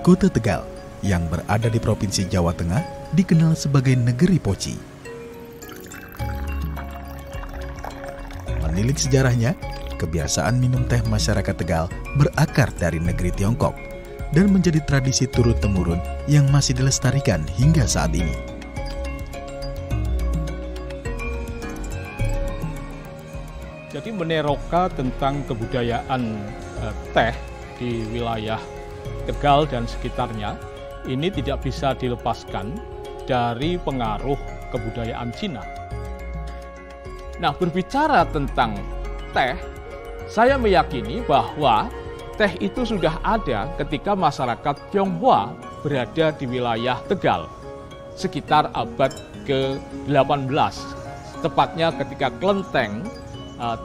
Kota Tegal yang berada di Provinsi Jawa Tengah dikenal sebagai negeri poci. Menilik sejarahnya, kebiasaan minum teh masyarakat Tegal berakar dari negeri Tiongkok dan menjadi tradisi turun-temurun yang masih dilestarikan hingga saat ini. Jadi meneroka tentang kebudayaan teh di wilayah Tegal dan sekitarnya ini tidak bisa dilepaskan dari pengaruh kebudayaan Cina. Nah, berbicara tentang teh, saya meyakini bahwa teh itu sudah ada ketika masyarakat Tionghoa berada di wilayah Tegal sekitar abad ke-18, tepatnya ketika kelenteng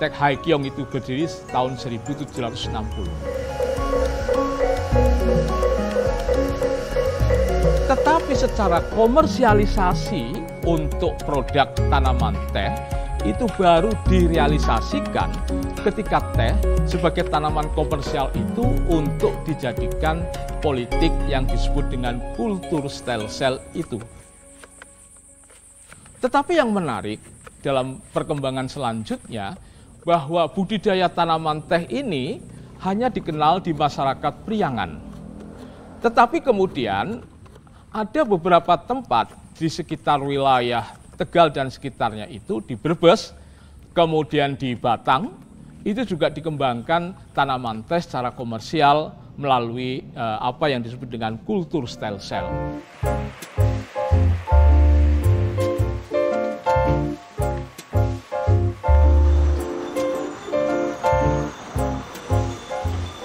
Tek Hai Kiong itu berdiri tahun 1760. Tetapi secara komersialisasi untuk produk tanaman teh itu baru direalisasikan ketika teh sebagai tanaman komersial itu untuk dijadikan politik yang disebut dengan kultur stelsel itu. Tetapi yang menarik dalam perkembangan selanjutnya bahwa budidaya tanaman teh ini hanya dikenal di masyarakat Priangan. Tetapi kemudian ada beberapa tempat di sekitar wilayah Tegal dan sekitarnya itu di Brebes, kemudian di Batang, itu juga dikembangkan tanaman teh secara komersial melalui apa yang disebut dengan kultur stelsel.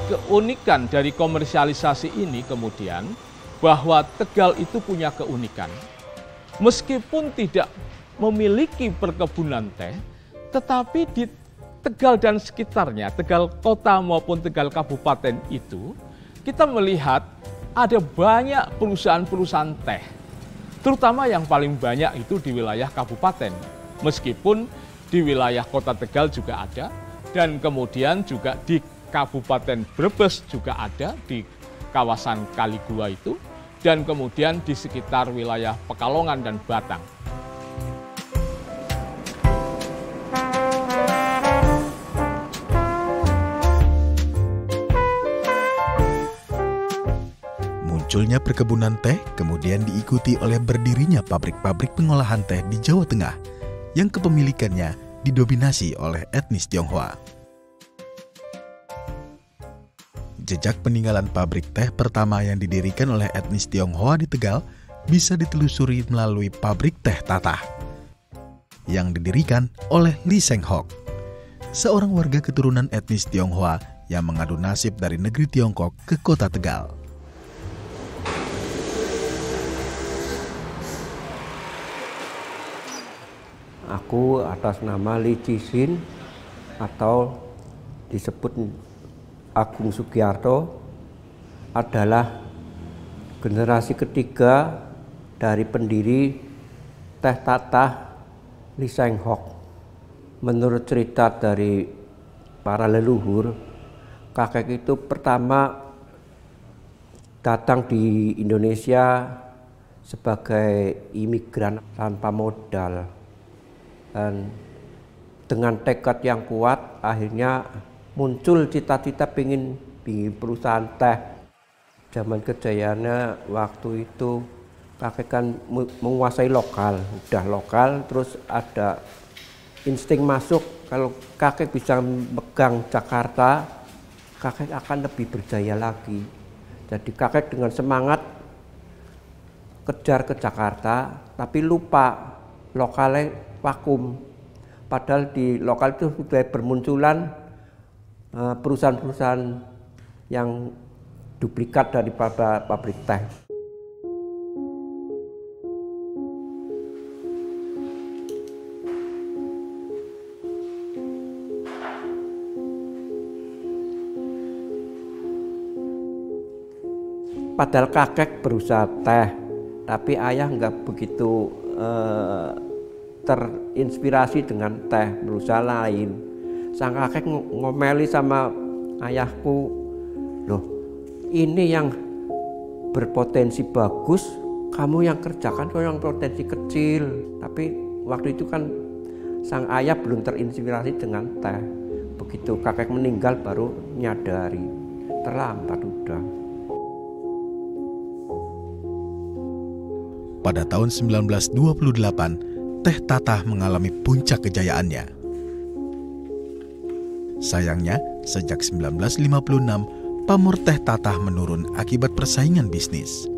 Keunikan dari komersialisasi ini kemudian bahwa Tegal itu punya keunikan. Meskipun tidak memiliki perkebunan teh, tetapi di Tegal dan sekitarnya, Tegal kota maupun Tegal kabupaten itu, kita melihat ada banyak perusahaan-perusahaan teh. Terutama yang paling banyak itu di wilayah kabupaten. Meskipun di wilayah kota Tegal juga ada, dan kemudian juga di Kabupaten Brebes juga ada di kawasan Kaligua itu, dan kemudian di sekitar wilayah Pekalongan dan Batang. Munculnya perkebunan teh kemudian diikuti oleh berdirinya pabrik-pabrik pengolahan teh di Jawa Tengah yang kepemilikannya didominasi oleh etnis Tionghoa. Jejak peninggalan pabrik teh pertama yang didirikan oleh etnis Tionghoa di Tegal bisa ditelusuri melalui pabrik teh Tatah yang didirikan oleh Li Seng Hok, seorang warga keturunan etnis Tionghoa yang mengadu nasib dari negeri Tiongkok ke kota Tegal. Aku atas nama Li Cisin atau disebut Agung Sugiarto adalah generasi ketiga dari pendiri teh Tatah Li Seng Hok. Menurut cerita dari para leluhur, kakek itu pertama datang di Indonesia sebagai imigran tanpa modal. Dan dengan tekad yang kuat akhirnya muncul cita-cita pengen perusahaan teh. Zaman kejayaannya waktu itu kakek kan menguasai lokal, udah lokal, terus ada insting masuk kalau kakek bisa megang Jakarta, kakek akan lebih berjaya lagi. Jadi kakek dengan semangat kejar ke Jakarta, tapi lupa lokalnya vakum. Padahal di lokal itu sudah bermunculan perusahaan-perusahaan yang duplikat daripada pabrik teh. Padahal kakek berusaha teh, tapi ayah nggak begitu terinspirasi dengan teh, berusaha lain. Sang kakek ngomeli sama ayahku, loh ini yang berpotensi bagus, kamu yang kerjakan, kamu yang potensi kecil. Tapi waktu itu kan sang ayah belum terinspirasi dengan teh. Begitu kakek meninggal baru nyadari, terlambat udah. Pada tahun 1928, teh Tatah mengalami puncak kejayaannya. Sayangnya, sejak 1956, pamor teh Tatah menurun akibat persaingan bisnis.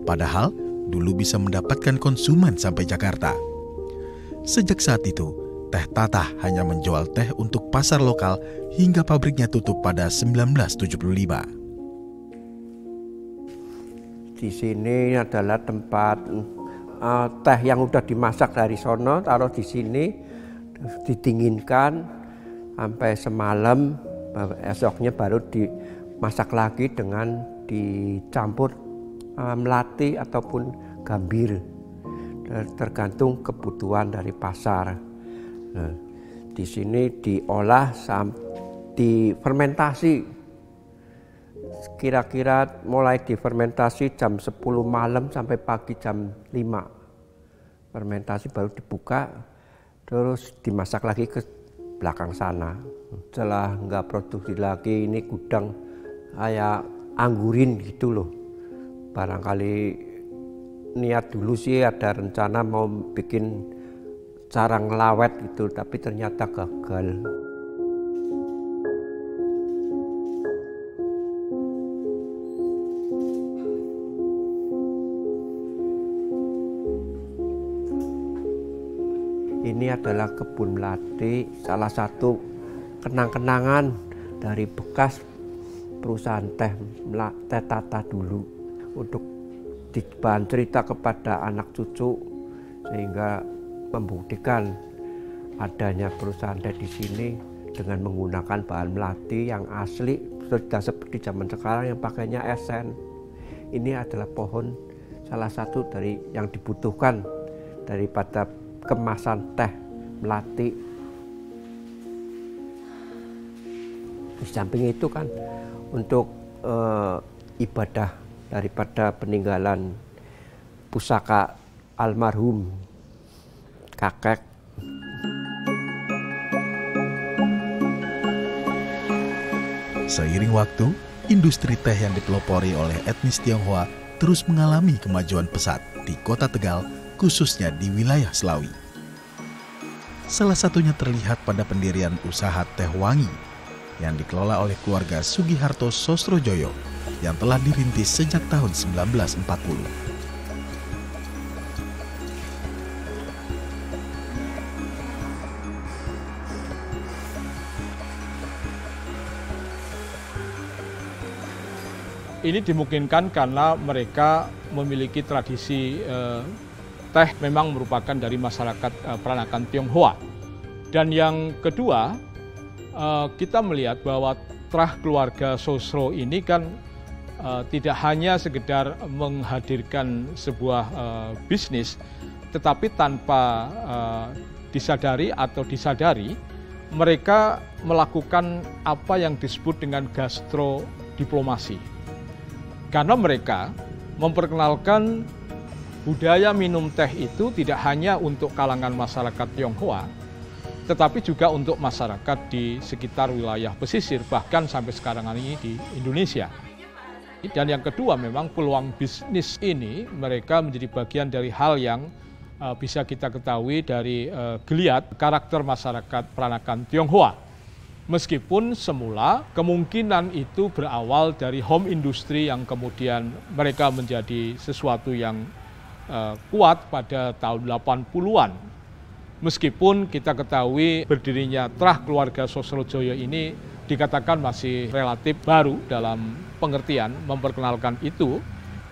Padahal, dulu bisa mendapatkan konsumen sampai Jakarta. Sejak saat itu, teh Tatah hanya menjual teh untuk pasar lokal hingga pabriknya tutup pada 1975. Di sini adalah tempat teh yang udah dimasak dari sono, taruh di sini, didinginkan sampai semalam, esoknya baru dimasak lagi dengan dicampur melati ataupun gambir, tergantung kebutuhan dari pasar. Nah, di sini diolah difermentasi. Kira-kira mulai difermentasi jam 10 malam sampai pagi jam 5. Fermentasi baru dibuka, terus dimasak lagi ke belakang sana. Setelah nggak produksi lagi, ini gudang kayak anggurin gitu loh. Barangkali niat dulu sih ada rencana mau bikin sarang lawet gitu, tapi ternyata gagal. Ini adalah kebun melati, salah satu kenang-kenangan dari bekas perusahaan teh Tatah dulu, untuk bahan cerita kepada anak cucu sehingga membuktikan adanya perusahaan teh di sini dengan menggunakan bahan melati yang asli, tidak seperti zaman sekarang yang pakainya esen. Ini adalah pohon salah satu dari yang dibutuhkan daripada kemasan teh melati. Di samping itu kan untuk ibadah daripada peninggalan pusaka almarhum kakek. Seiring waktu, industri teh yang dipelopori oleh etnis Tionghoa terus mengalami kemajuan pesat di Kota Tegal, khususnya di wilayah Slawi. Salah satunya terlihat pada pendirian usaha Teh Wangi yang dikelola oleh keluarga Sugiharto Sosrojoyo yang telah dirintis sejak tahun 1940. Ini dimungkinkan karena mereka memiliki tradisi teh memang merupakan dari masyarakat peranakan Tionghoa. Dan yang kedua, kita melihat bahwa terah keluarga Sosro ini kan tidak hanya sekedar menghadirkan sebuah bisnis, tetapi tanpa disadari atau disadari, mereka melakukan apa yang disebut dengan gastrodiplomasi. Karena mereka memperkenalkan budaya minum teh itu tidak hanya untuk kalangan masyarakat Tionghoa, tetapi juga untuk masyarakat di sekitar wilayah pesisir, bahkan sampai sekarang ini di Indonesia. Dan yang kedua, memang peluang bisnis ini mereka menjadi bagian dari hal yang bisa kita ketahui dari geliat karakter masyarakat peranakan Tionghoa. Meskipun semula kemungkinan itu berawal dari home industry yang kemudian mereka menjadi sesuatu yang kuat pada tahun 80-an. Meskipun kita ketahui berdirinya terah keluarga Sosrojoyo ini dikatakan masih relatif baru dalam pengertian memperkenalkan itu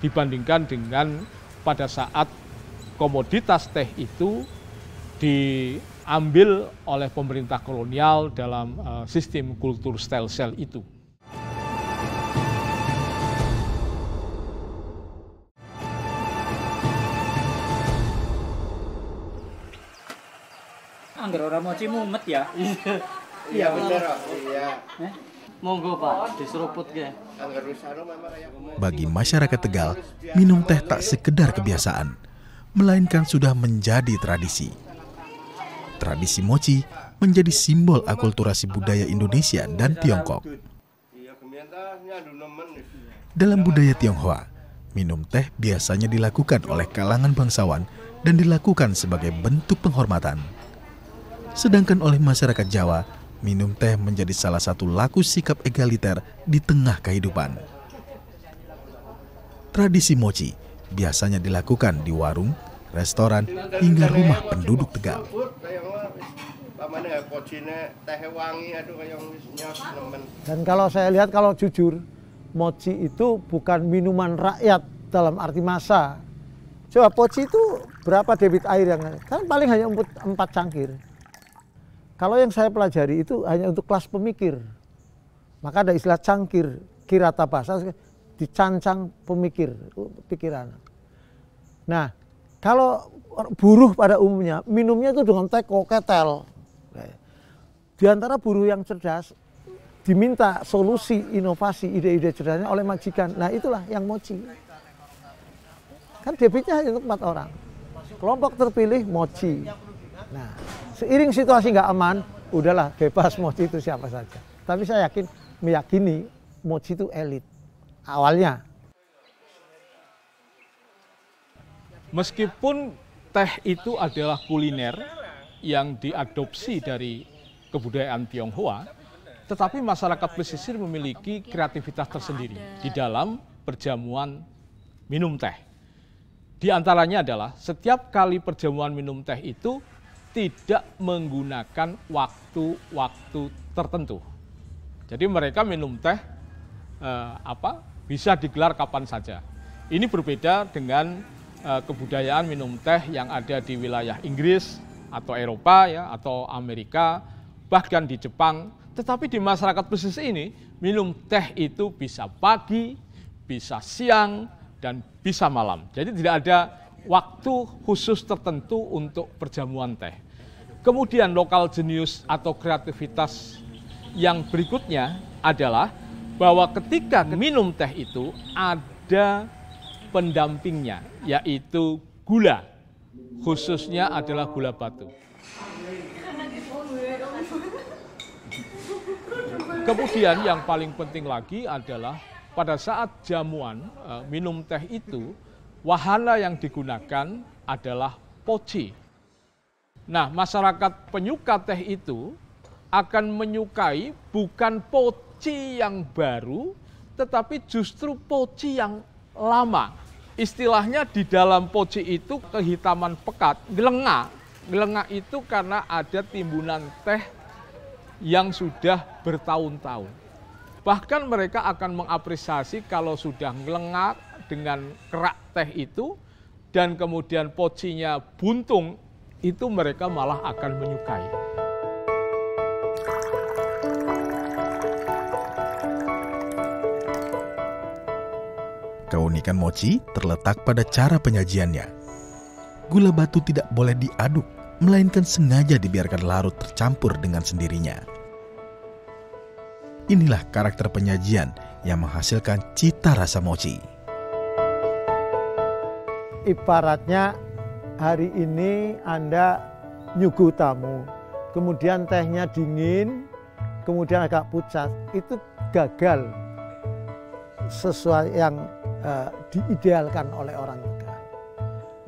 dibandingkan dengan pada saat komoditas teh itu diambil oleh pemerintah kolonial dalam sistem kultur style sel itu. Angger orang mochi mumet ya. Iya bener, iya. Monggo Pak, diseruput ya. Bagi masyarakat Tegal, minum teh tak sekedar kebiasaan, melainkan sudah menjadi tradisi. Tradisi mochi menjadi simbol akulturasi budaya Indonesia dan Tiongkok. Dalam budaya Tionghoa, minum teh biasanya dilakukan oleh kalangan bangsawan dan dilakukan sebagai bentuk penghormatan. Sedangkan oleh masyarakat Jawa, minum teh menjadi salah satu laku sikap egaliter di tengah kehidupan. Tradisi mochi biasanya dilakukan di warung, restoran, hingga rumah penduduk Tegal. Dan kalau saya lihat, kalau jujur, mochi itu bukan minuman rakyat dalam arti massa. Coba mochi itu berapa debit air yang kan paling hanya 4 cangkir. Kalau yang saya pelajari itu hanya untuk kelas pemikir. Maka ada istilah cangkir, kirata bahasa, dicancang pemikir, pikiran. Nah, kalau buruh pada umumnya, minumnya itu dengan teko, ketel. Di antara buruh yang cerdas, diminta solusi, inovasi, ide-ide cerdasnya oleh majikan. Nah, itulah yang mochi. Kan debitnya hanya untuk 4 orang. Kelompok terpilih mochi. Nah, seiring situasi nggak aman, udahlah bebas mochi itu siapa saja. Tapi saya meyakini mochi itu elit awalnya. Meskipun teh itu adalah kuliner yang diadopsi dari kebudayaan Tionghoa, tetapi masyarakat pesisir memiliki kreativitas tersendiri di dalam perjamuan minum teh. Di antaranya adalah setiap kali perjamuan minum teh itu tidak menggunakan waktu-waktu tertentu. Jadi mereka minum teh bisa digelar kapan saja. Ini berbeda dengan kebudayaan minum teh yang ada di wilayah Inggris atau Eropa ya, atau Amerika, bahkan di Jepang. Tetapi di masyarakat pesisir ini minum teh itu bisa pagi, bisa siang, dan bisa malam. Jadi tidak ada waktu khusus tertentu untuk perjamuan teh. Kemudian lokal jenius atau kreativitas yang berikutnya adalah bahwa ketika minum teh itu ada pendampingnya, yaitu gula, khususnya adalah gula batu. Kemudian yang paling penting lagi adalah pada saat jamuan minum teh itu, wahana yang digunakan adalah poci. Nah, masyarakat penyuka teh itu akan menyukai bukan poci yang baru, tetapi justru poci yang lama. Istilahnya di dalam poci itu kehitaman pekat, gelengak. Gelengak itu karena ada timbunan teh yang sudah bertahun-tahun. Bahkan mereka akan mengapresiasi kalau sudah ngelengak dengan kerak teh itu, dan kemudian pocinya buntung, itu mereka malah akan menyukai. Keunikan mochi terletak pada cara penyajiannya. Gula batu tidak boleh diaduk, melainkan sengaja dibiarkan larut tercampur dengan sendirinya. Inilah karakter penyajian yang menghasilkan cita rasa mochi. Ibaratnya hari ini Anda nyuguh tamu, kemudian tehnya dingin, kemudian agak pucat, itu gagal sesuai yang diidealkan oleh orang Tegal.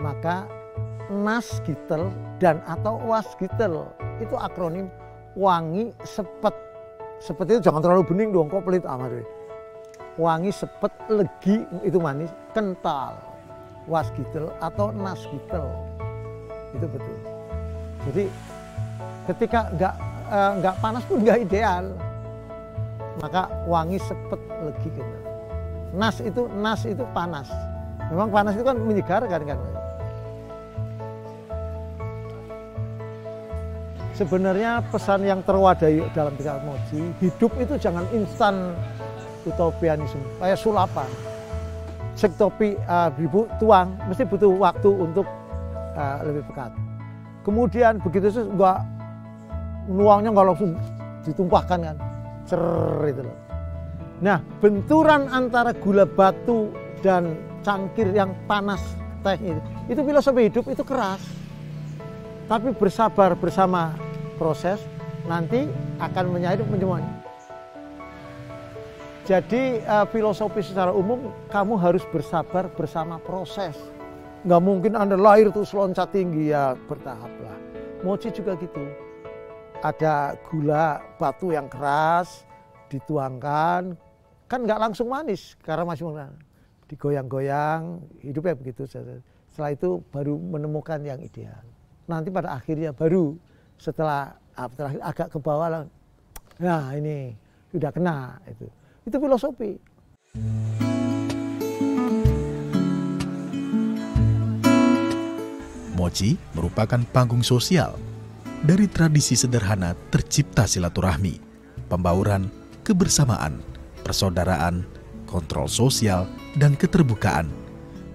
Maka nas gitel dan atau was gitel itu akronim wangi sepet. Sepet itu jangan terlalu bening dong, kok pelit amat. Wangi sepet, legi itu manis, kental. Was gitel atau nas gitel itu betul. Jadi ketika nggak panas pun nggak ideal, maka wangi sepet, legi gitu. Nas itu panas. Memang panas itu kan menyegarkan kan. Sebenarnya pesan yang terwadai dalam pikiran mochi, hidup itu jangan instan utopianisme, kayak sulapan. Sek topi tuang, mesti butuh waktu untuk lebih pekat. Kemudian begitu itu nuangnya nggak langsung ditumpahkan kan, cer itu loh. Nah, benturan antara gula batu dan cangkir yang panas teh itu filosofi hidup itu keras. Tapi bersabar bersama proses, nanti akan menyadap menyemuanya. Jadi filosofi secara umum, kamu harus bersabar bersama proses. Nggak mungkin Anda lahir terus loncat tinggi, ya bertahap lah. Mochi juga gitu. Ada gula batu yang keras, dituangkan, kan nggak langsung manis karena masih digoyang-goyang, hidupnya begitu. Setelah itu baru menemukan yang ideal. Nanti pada akhirnya baru setelah agak ke bawah lah, nah ini sudah kena itu. Itu filosofi. Mochi merupakan panggung sosial. Dari tradisi sederhana tercipta silaturahmi, pembauran, kebersamaan, persaudaraan, kontrol sosial, dan keterbukaan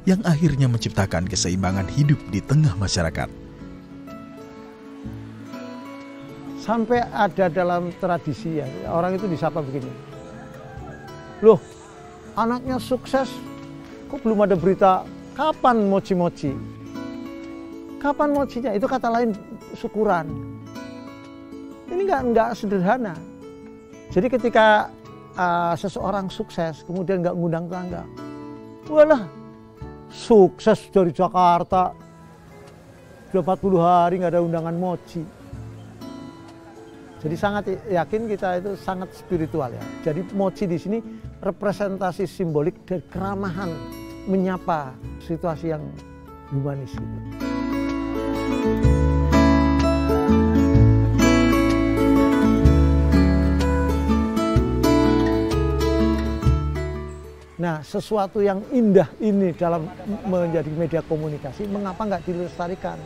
yang akhirnya menciptakan keseimbangan hidup di tengah masyarakat. Sampai ada dalam tradisi ya, orang itu disapa begini. Loh, anaknya sukses, kok belum ada berita kapan mochi-mochi? Kapan mochinya? Itu kata lain syukuran. Ini nggak sederhana. Jadi ketika seseorang sukses, kemudian nggak ngundang tetangga, walah, sukses dari Jakarta, sudah 40 hari nggak ada undangan mochi. Jadi sangat yakin kita itu sangat spiritual ya. Jadi mochi di sini representasi simbolik dari keramahan, menyapa situasi yang humanis gitu. Nah, sesuatu yang indah ini dalam menjadi media komunikasi, mengapa nggak dilestarikan?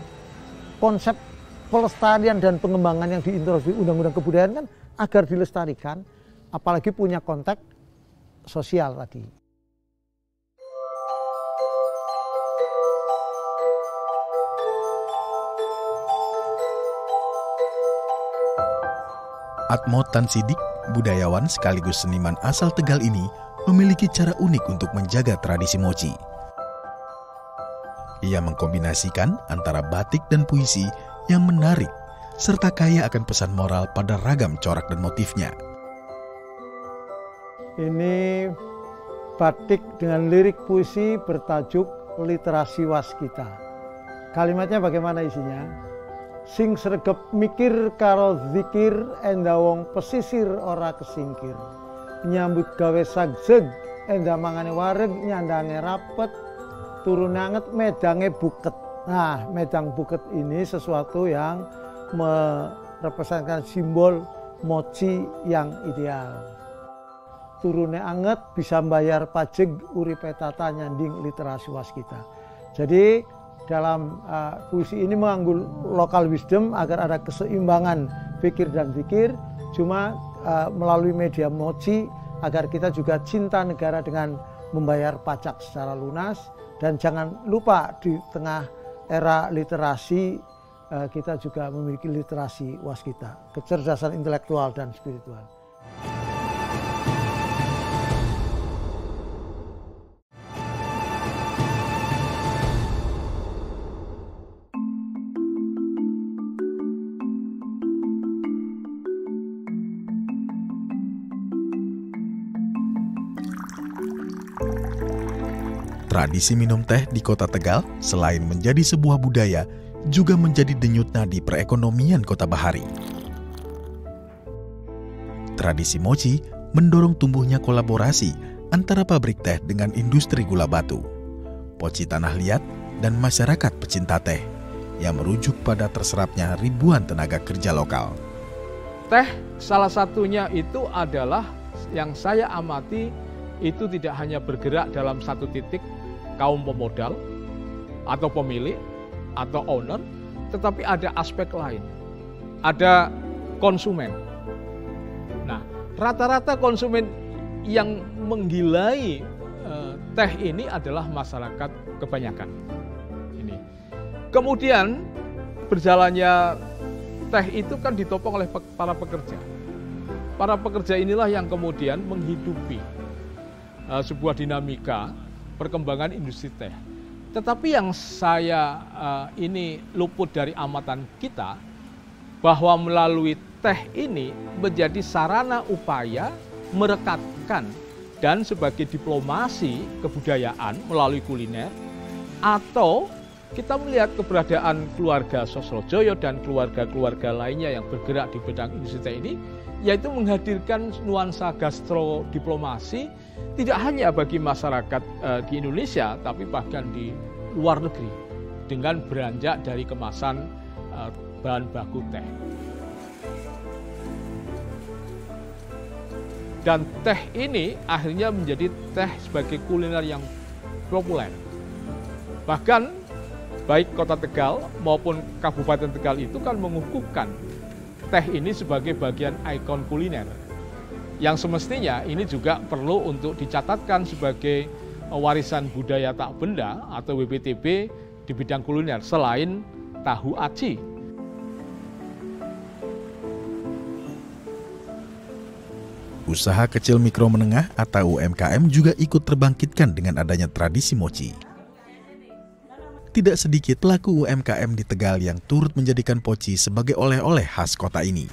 Konsep pelestarian dan pengembangan yang diintroduksi Undang-Undang Kebudayaan kan agar dilestarikan, apalagi punya konteks sosial tadi. Atmo Tansidik, budayawan sekaligus seniman asal Tegal ini, memiliki cara unik untuk menjaga tradisi mochi. Ia mengkombinasikan antara batik dan puisi yang menarik, serta kaya akan pesan moral pada ragam corak dan motifnya. Ini batik dengan lirik puisi bertajuk Literasi Waskita. Kalimatnya bagaimana isinya? Sing sregep mikir karo zikir, enda wong pesisir ora kesingkir. Nyambut gawe sagjeg, enda mangane wareg, nyandange rapet, turun anget, medange buket. Nah, medang buket ini sesuatu yang merepresentasikan simbol mochi yang ideal. Turune anget bisa bayar pajeg, uripe tata nyanding literasi waskita. Jadi dalam puisi ini mengambil local wisdom agar ada keseimbangan pikir dan zikir, cuma melalui media mochi agar kita juga cinta negara dengan membayar pajak secara lunas, dan jangan lupa di tengah era literasi kita juga memiliki literasi waskita, kecerdasan intelektual dan spiritual. Tradisi minum teh di kota Tegal selain menjadi sebuah budaya, juga menjadi denyut nadi perekonomian Kota Bahari. Tradisi mochi mendorong tumbuhnya kolaborasi antara pabrik teh dengan industri gula batu, poci tanah liat, dan masyarakat pecinta teh, yang merujuk pada terserapnya ribuan tenaga kerja lokal. Teh salah satunya itu adalah yang saya amati itu tidak hanya bergerak dalam satu titik kaum pemodal atau pemilik atau owner, tetapi ada aspek lain. Ada konsumen. Nah, rata-rata konsumen yang menggilai teh ini adalah masyarakat kebanyakan. Ini. Kemudian berjalannya teh itu kan ditopang oleh para pekerja. para pekerja inilah yang kemudian menghidupi sebuah dinamika perkembangan industri teh. Tetapi yang saya ini luput dari amatan kita, bahwa melalui teh ini menjadi sarana upaya merekatkan dan sebagai diplomasi kebudayaan melalui kuliner, atau kita melihat keberadaan keluarga Sosrojoyo dan keluarga-keluarga lainnya yang bergerak di bidang industri teh ini, yaitu menghadirkan nuansa gastrodiplomasi tidak hanya bagi masyarakat di Indonesia, tapi bahkan di luar negeri dengan beranjak dari kemasan bahan baku teh. Dan teh ini akhirnya menjadi teh sebagai kuliner yang populer. Bahkan baik Kota Tegal maupun Kabupaten Tegal itu kan mengukuhkan teh ini sebagai bagian ikon kuliner. Yang semestinya ini juga perlu untuk dicatatkan sebagai warisan budaya tak benda atau WPTB di bidang kuliner selain tahu aci. Usaha kecil mikro menengah atau UMKM juga ikut terbangkitkan dengan adanya tradisi mochi. Tidak sedikit pelaku UMKM di Tegal yang turut menjadikan poci sebagai oleh-oleh khas kota ini.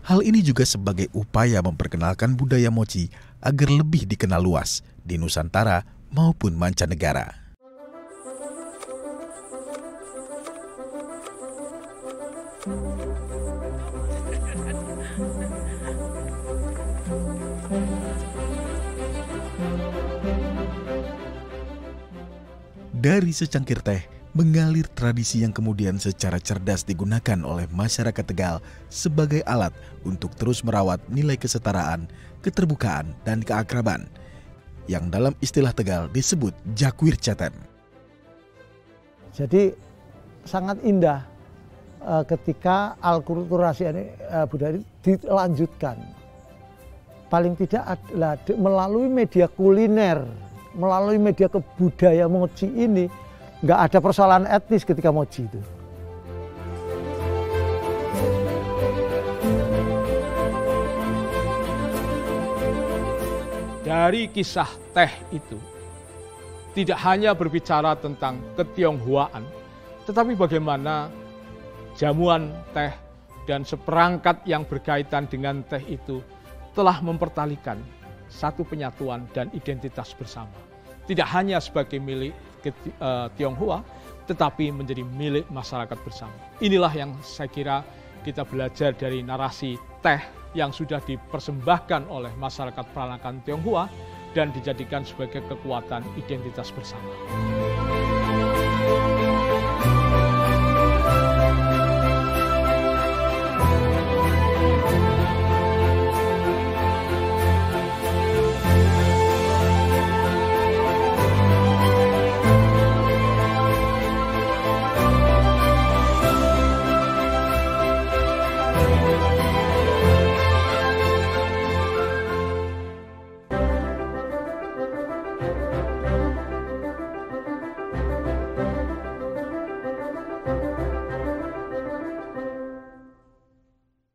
Hal ini juga sebagai upaya memperkenalkan budaya mochi agar lebih dikenal luas di Nusantara maupun mancanegara. Dari secangkir teh, mengalir tradisi yang kemudian secara cerdas digunakan oleh masyarakat Tegal sebagai alat untuk terus merawat nilai kesetaraan, keterbukaan, dan keakraban, yang dalam istilah Tegal disebut Jakwir Cetem. Jadi sangat indah ketika alkulturasi budaya ini dilanjutkan. Paling tidak adalah melalui media kuliner, melalui media kebudaya mochi ini, nggak ada persoalan etnis ketika mochi itu. Dari kisah teh itu, tidak hanya berbicara tentang ketionghoaan, tetapi bagaimana jamuan teh dan seperangkat yang berkaitan dengan teh itu telah mempertalikan satu penyatuan dan identitas bersama. Tidak hanya sebagai milik Tionghoa, tetapi menjadi milik masyarakat bersama. Inilah yang saya kira kita belajar dari narasi teh yang sudah dipersembahkan oleh masyarakat peranakan Tionghoa dan dijadikan sebagai kekuatan identitas bersama.